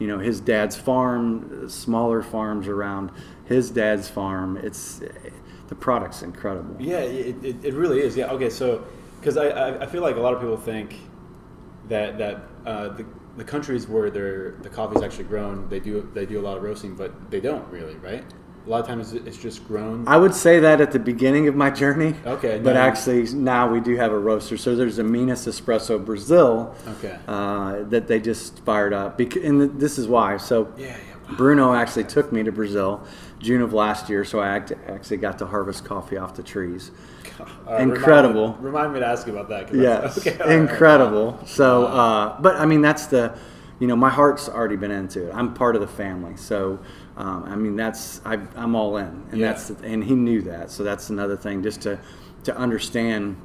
his dad's farm, smaller farms around his dad's farm. The product's incredible. Yeah, it really is. Yeah. Okay. So, because I feel like a lot of people think that the countries where the coffee's actually grown, they do a lot of roasting, but they don't really, right? A lot of times it's just grown. I would say that at the beginning of my journey. Okay. But actually now we do have a roaster. So there's a Minas Espresso Brazil. Okay. That they just fired up. And this is why. So Yeah. Wow. Bruno actually took me to Brazil June of last year. So I actually got to harvest coffee off the trees. Incredible. Remind me to ask you about that. Yes. Okay. Incredible. Right. So, but I mean, that's my heart's already been into it. I'm part of the family. So, I'm all in, and and he knew that. So that's another thing, just to understand.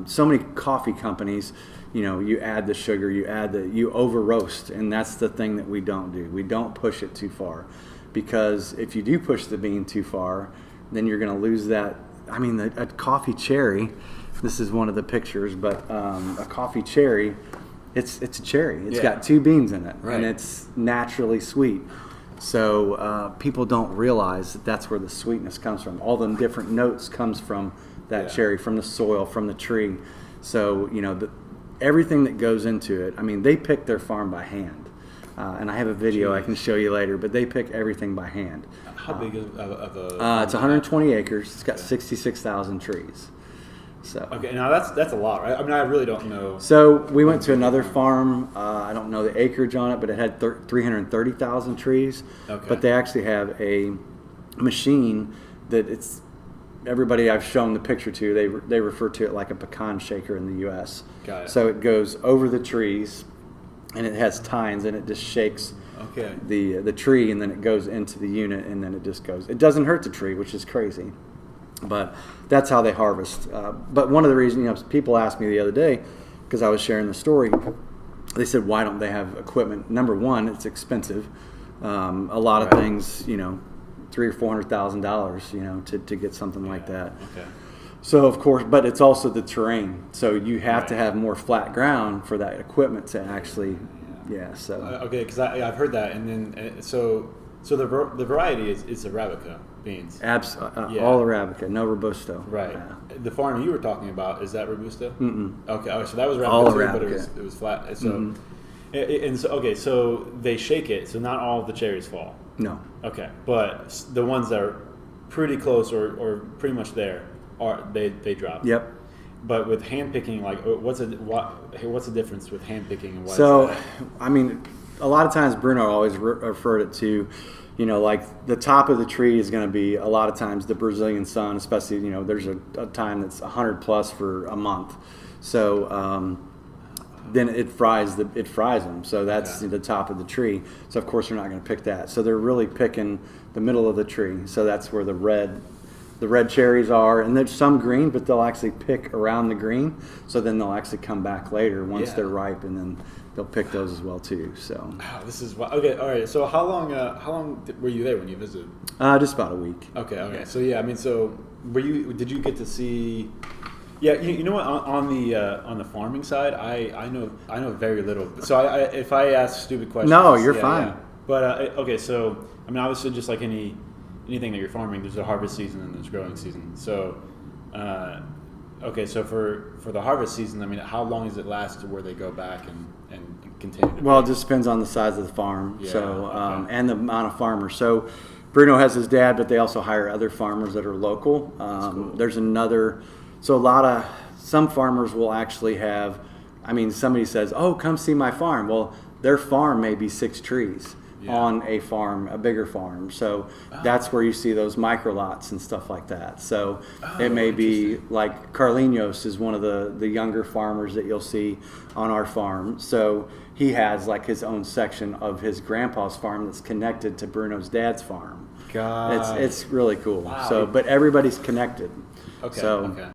So many coffee companies, you add the sugar, you over roast, and that's the thing that we don't do. We don't push it too far, because if you do push the bean too far, then you're going to lose that. I mean, a coffee cherry. This is one of the pictures, but a coffee cherry. It's a cherry. It's got 2 beans in it, and it's naturally sweet. So people don't realize that that's where the sweetness comes from. All the different notes comes from that cherry, from the soil, from the tree. So everything that goes into it. I mean, they pick their farm by hand, and I have a video I can show you later. But they pick everything by hand. How big of a? It's 120 acres. It's got 66,000 trees. So okay, now that's a lot, right? I mean, I really don't know. So we went to another farm. I don't know the acreage on it, but it had 330,000 trees. Okay. But they actually have a machine that it's everybody I've shown the picture to. They refer to it like a pecan shaker in the U.S. Got it. So it goes over the trees, and it has tines, and it just shakes. Okay. The tree, and then it goes into the unit, and then it just goes. It doesn't hurt the tree, which is crazy. But that's how they harvest. But one of the reasons, people asked me the other day, because I was sharing the story, they said, why don't they have equipment? Number one, it's expensive. A lot of things, $300,000 or $400,000, to get something like that. Okay. So of course, but it's also the terrain. So you have to have more flat ground for that equipment to actually, So okay, because I've heard that, and then so the variety is Arabica beans. All Arabica, no Robusto. Right. Yeah. The farm you were talking about, is that Robusto? Mm-mm. Okay. Oh, so that was Arabica all too, Arabica. but it was flat. So, and so okay, so they shake it, so not all of the cherries fall. No. Okay, but the ones that are pretty close or pretty much there they drop. Yep. But with hand picking, like what's the difference with hand picking and what? So, I mean, a lot of times Bruno always referred it to, like the top of the tree is going to be a lot of times the Brazilian sun, especially, there's a time that's 100 plus for a month. So then it fries them. So that's the top of the tree. So of course they're not going to pick that. So they're really picking the middle of the tree. So that's where the red cherries are, and there's some green, but they'll actually pick around the green. So then they'll actually come back later once they're ripe, and then they'll pick those as well too. So this is okay. All right. So how long were you there when you visited? Just about a week. Okay. So I mean, so did you get to see? Yeah, you know what? On the farming side, I know very little. So if I ask stupid questions, no, you're fine. Yeah. But okay, so I mean, obviously, just like anything that you're farming, there's a harvest season and there's growing season. So, okay, so for the harvest season, I mean, how long does it last to where they go back and continue? Well, it just depends on the size of the farm. Yeah, so okay. and the amount of farmers. So Bruno has his dad, but they also hire other farmers that are local. Cool. There's another. So some farmers will actually have. I mean, somebody says, "Oh, come see my farm." Well, their farm may be 6 trees. On a farm, a bigger farm. So that's where you see those micro lots and stuff like that. So it may be like Carlinhos is one of the younger farmers that you'll see on our farm. So he has like his own section of his grandpa's farm that's connected to Bruno's dad's farm. God. It's really cool. Wow. So, but everybody's connected. Okay. So, okay.